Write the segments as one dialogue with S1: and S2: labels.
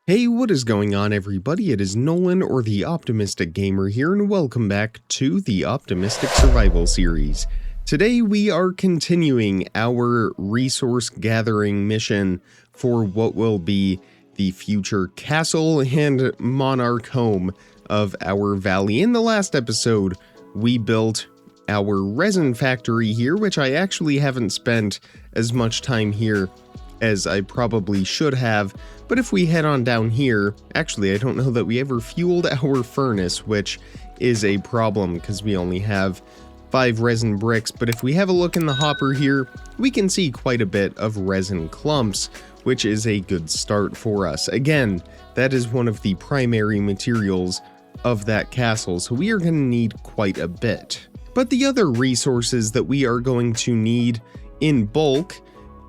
S1: Hey, what is going on, everybody? It is Nolan, or the Optimistic Gamer here, and welcome back to the Optimistic Survival series. Today we are continuing our resource gathering mission for what will be the future castle and monarch home of our valley. In the last episode, we built our resin factory here, which I actually haven't spent as much time here as I probably should have. But if we head on down here, actually I don't know that we ever fueled our furnace, which is a problem because we only have 5 resin bricks. But if we have a look in the hopper here, we can see quite a bit of resin clumps, which is a good start for us. Again, that is one of the primary materials of that castle, so we are going to need quite a bit. But the other resources that we are going to need in bulk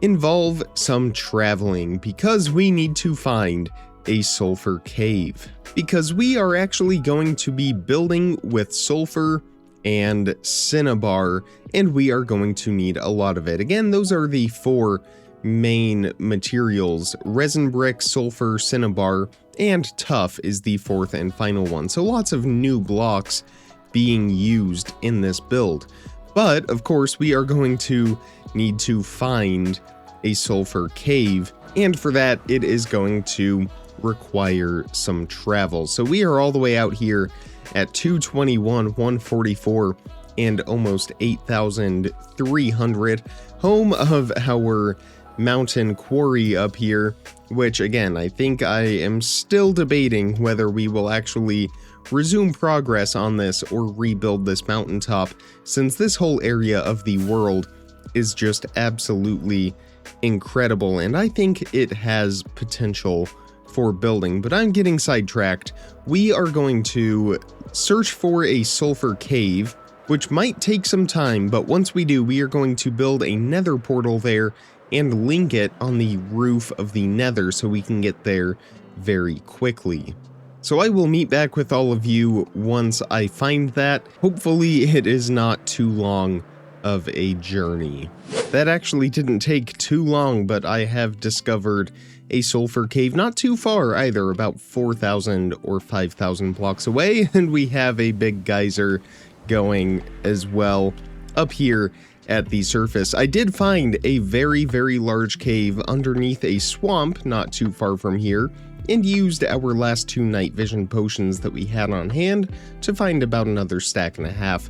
S1: involve some traveling, because we need to find a sulfur cave. Because we are actually going to be building with sulfur and cinnabar, and we are going to need a lot of it. Again, those are the 4 main materials: resin brick, sulfur, cinnabar, and tuff is the 4th and final one. So lots of new blocks being used in this build. But of course we are going to need to find a sulfur cave, and for that it is going to require some travel. So we are all the way out here at 221, 144, and almost 8,300, home of our mountain quarry up here, which again, I think I am still debating whether we will actually resume progress on this or rebuild this mountaintop, since this whole area of the world is just absolutely incredible, and I think it has potential for building. But I'm getting sidetracked. We are going to search for a sulfur cave, which might take some time, but once we do, we are going to build a nether portal there and link it on the roof of the nether so we can get there very quickly. So I will meet back with all of you once I find that. Hopefully it is not too long of a journey. That actually didn't take too long, but I have discovered a sulfur cave not too far either, about 4,000 or 5,000 blocks away, and we have a big geyser going as well up here at the surface. I did find a very, very large cave underneath a swamp not too far from here, and used our last 2 night vision potions that we had on hand to find about another 1.5 stacks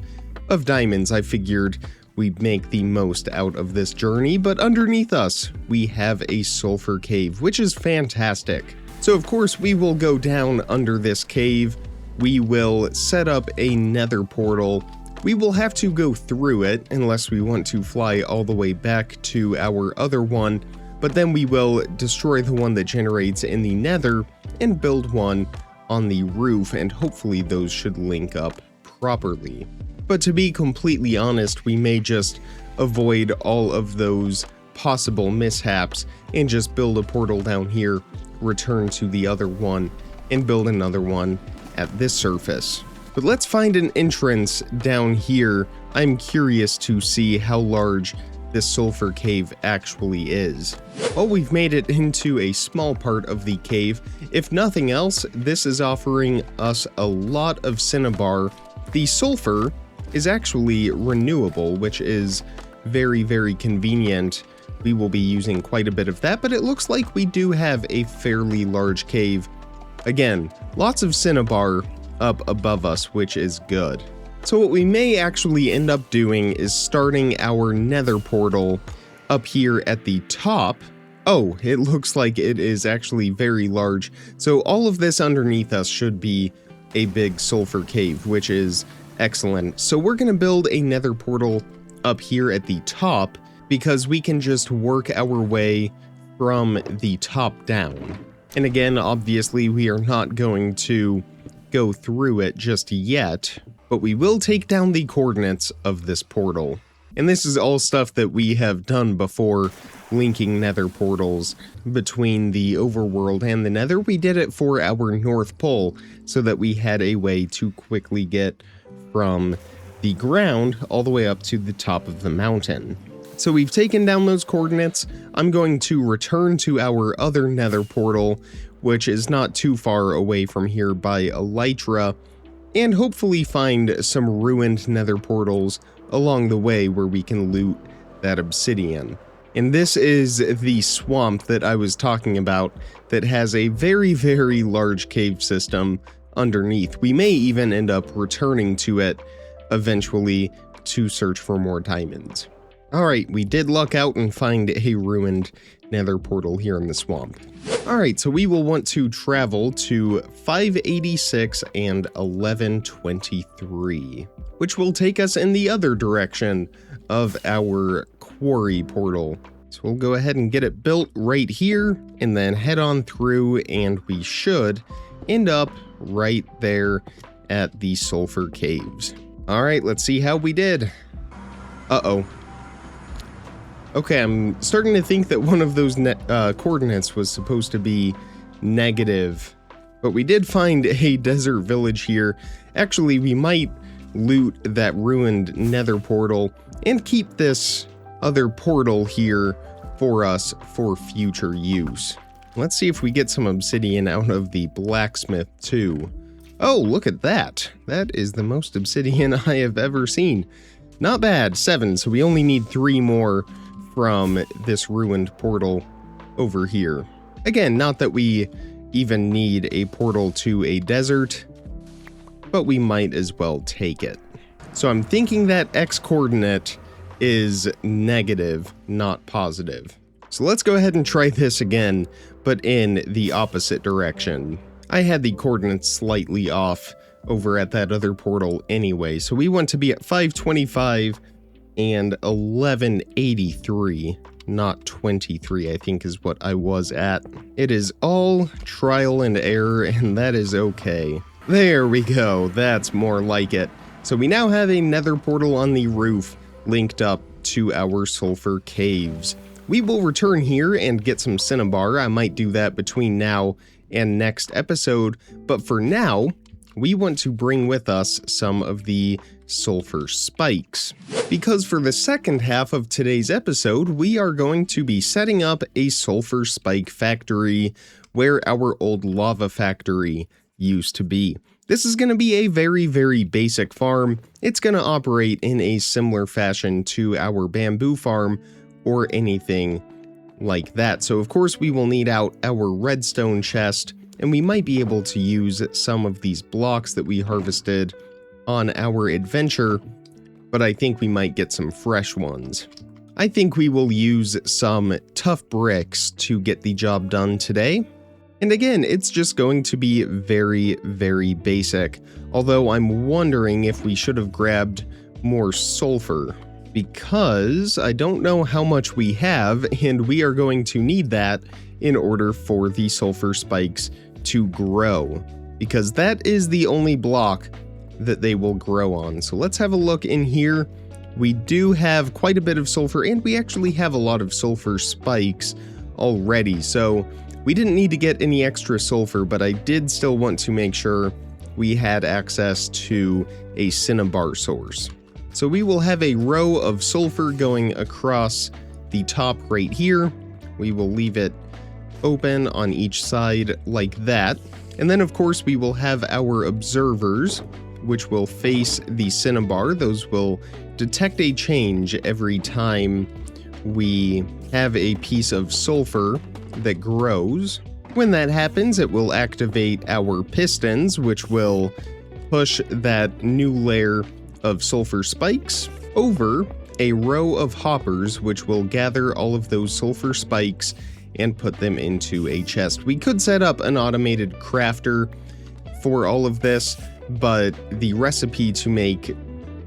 S1: of diamonds. I figured we'd make the most out of this journey, but underneath us we have a sulfur cave, which is fantastic. So of course we will go down under this cave, we will set up a nether portal. We will have to go through it unless we want to fly all the way back to our other one, but then we will destroy the one that generates in the nether and build one on the roof, and hopefully those should link up properly. But to be completely honest, we may just avoid all of those possible mishaps and just build a portal down here, return to the other one, and build another one at this surface. But let's find an entrance down here. I'm curious to see how large this sulfur cave actually is. Well, we've made it into a small part of the cave. If nothing else, this is offering us a lot of cinnabar. The sulfur is actually renewable, which is very, very convenient. We will be using quite a bit of that, but it looks like we do have a fairly large cave. Again, lots of cinnabar up above us, which is good. So what we may actually end up doing is starting our nether portal up here at the top. Oh, it looks like it is actually very large. So all of this underneath us should be a big sulfur cave, which is excellent. So we're going to build a nether portal up here at the top, because we can just work our way from the top down. And again, obviously we are not going to go through it just yet, but we will take down the coordinates of this portal. And this is all stuff that we have done before, linking nether portals between the overworld and the nether. We did it for our North Pole so that we had a way to quickly get from the ground all the way up to the top of the mountain. So we've taken down those coordinates. I'm going to return to our other nether portal which is not too far away from here by Elytra, and hopefully find some ruined nether portals along the way where we can loot that obsidian. And this is the swamp that I was talking about that has a very, very large cave system underneath. We may even end up returning to it eventually to search for more diamonds. Alright, we did luck out and find a ruined nether portal here in the swamp. Alright, so we will want to travel to 586 and 1123, which will take us in the other direction of our quarry portal. So we'll go ahead and get it built right here and then head on through, and we should end up right there at the Sulfur Caves. Alright, let's see how we did. Uh-oh. Okay, I'm starting to think that one of those coordinates was supposed to be negative, but we did find a desert village here. Actually, we might loot that ruined nether portal and keep this other portal here for us for future use. Let's see if we get some obsidian out of the blacksmith too. Oh, look at that. That is the most obsidian I have ever seen. Not bad, 7, so we only need 3 more from this ruined portal over here. Again, not that we even need a portal to a desert, but we might as well take it. So I'm thinking that X coordinate is negative, not positive. So let's go ahead and try this again, but in the opposite direction. I had the coordinates slightly off over at that other portal anyway, so we want to be at 525 and 1183, not 23, I think is what I was at. It is all trial and error, and that is okay. There we go, that's more like it. So we now have a nether portal on the roof linked up to our sulfur caves. We will return here and get some cinnabar. I might do that between now and next episode, but for now, we want to bring with us some of the sulfur spikes. Because for the second half of today's episode, we are going to be setting up a sulfur spike factory where our old lava factory used to be. This is going to be a very, very basic farm. It's going to operate in a similar fashion to our bamboo farm or anything like that. So of course we will need out our redstone chest, and we might be able to use some of these blocks that we harvested on our adventure, but I think we might get some fresh ones. I think we will use some tough bricks to get the job done today. And again, it's just going to be very, very basic, although I'm wondering if we should have grabbed more sulfur, because I don't know how much we have, and we are going to need that in order for the sulfur spikes to grow, because that is the only block that they will grow on. So let's have a look in here. We do have quite a bit of sulfur, and we actually have a lot of sulfur spikes already, so we didn't need to get any extra sulfur, but I did still want to make sure we had access to a cinnabar source. So we will have a row of sulfur going across the top right here. We will leave it open on each side like that. And then of course we will have our observers, which will face the cinnabar. Those will detect a change every time we have a piece of sulfur that grows. When that happens, it will activate our pistons, which will push that new layer of sulfur spikes over a row of hoppers, which will gather all of those sulfur spikes and put them into a chest. We could set up an automated crafter for all of this, but the recipe to make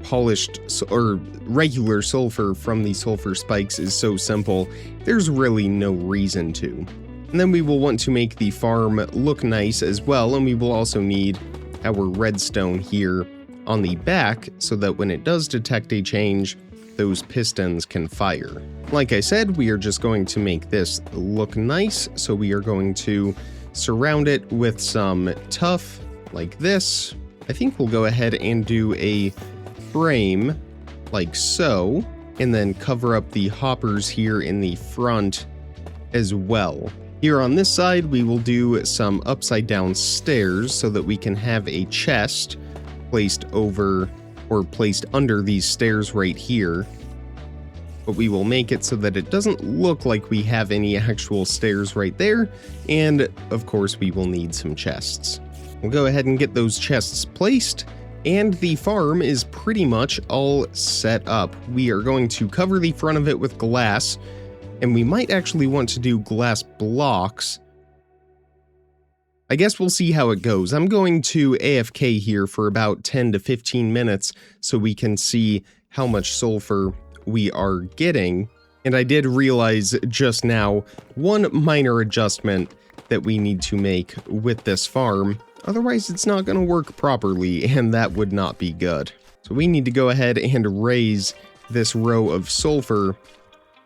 S1: polished or regular sulfur from the sulfur spikes is so simple, there's really no reason to. And then we will want to make the farm look nice as well, and we will also need our redstone here on the back so that when it does detect a change, those pistons can fire. Like I said, we are just going to make this look nice, so we are going to surround it with some tuff like this. I think we'll go ahead and do a frame like so, and then cover up the hoppers here in the front as well. Here on this side, we will do some upside down stairs so that we can have a chest placed over or placed under these stairs right here. But we will make it so that it doesn't look like we have any actual stairs right there. And of course, we will need some chests. We'll go ahead and get those chests placed. And the farm is pretty much all set up. We are going to cover the front of it with glass, and we might actually want to do glass blocks. I guess we'll see how it goes. I'm going to AFK here for about 10 to 15 minutes so we can see how much sulfur we are getting. And I did realize just now one minor adjustment that we need to make with this farm. Otherwise, it's not going to work properly, and that would not be good. So we need to go ahead and raise this row of sulfur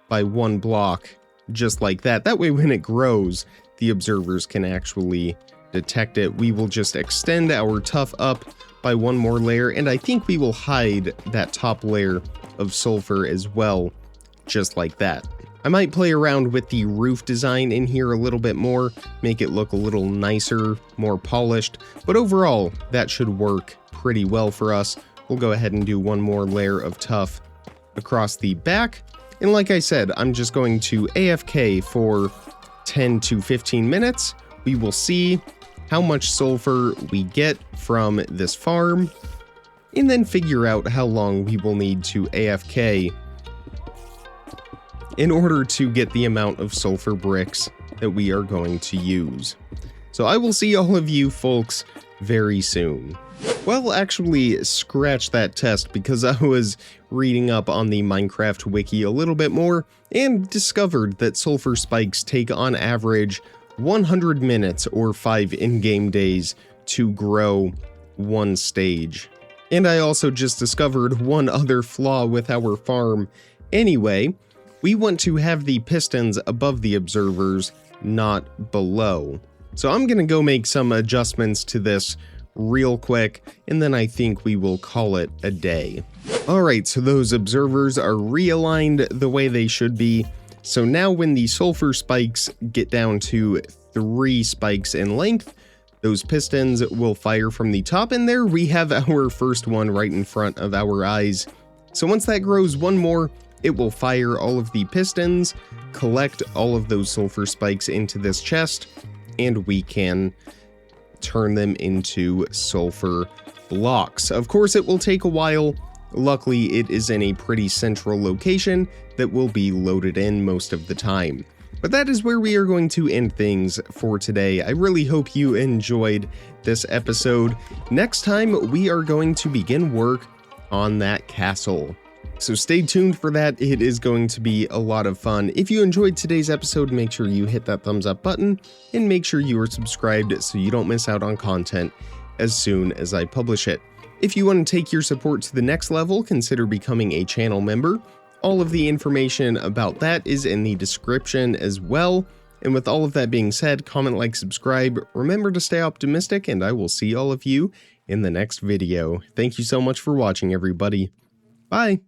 S1: by 1 block, just like that. That way, when it grows, the observers can actually detect it. We will just extend our tuff up by 1 more layer, and I think we will hide that top layer of sulfur as well, just like that. I might play around with the roof design in here a little bit more, make it look a little nicer, more polished, but overall, that should work pretty well for us. We'll go ahead and do 1 more layer of tuff across the back, and like I said, I'm just going to AFK for 10 to 15 minutes. We will see how much sulfur we get from this farm, and then figure out how long we will need to AFK in order to get the amount of sulfur bricks that we are going to use. So I will see all of you folks very soon. Well, actually, scratch that test, because I was reading up on the Minecraft wiki a little bit more and discovered that sulfur spikes take on average 100 minutes or 5 in-game days to grow 1 stage. And I also just discovered one other flaw with our farm. Anyway, we want to have the pistons above the observers, not below. So I'm going to go make some adjustments to this real quick, and then I think we will call it a day. Alright, so those observers are realigned the way they should be. So now when the sulfur spikes get down to 3 spikes in length, those pistons will fire from the top, and there we have our first one right in front of our eyes. So once that grows 1 more, it will fire all of the pistons, collect all of those sulfur spikes into this chest, and we can turn them into sulfur blocks. Of course, it will take a while. Luckily, it is in a pretty central location that will be loaded in most of the time. But that is where we are going to end things for today. I really hope you enjoyed this episode. Next time, we are going to begin work on that castle. So stay tuned for that. It is going to be a lot of fun. If you enjoyed today's episode, make sure you hit that thumbs up button and make sure you are subscribed so you don't miss out on content as soon as I publish it. If you want to take your support to the next level, consider becoming a channel member. All of the information about that is in the description as well. And with all of that being said, comment, like, subscribe. Remember to stay optimistic, and I will see all of you in the next video. Thank you so much for watching, everybody. Bye.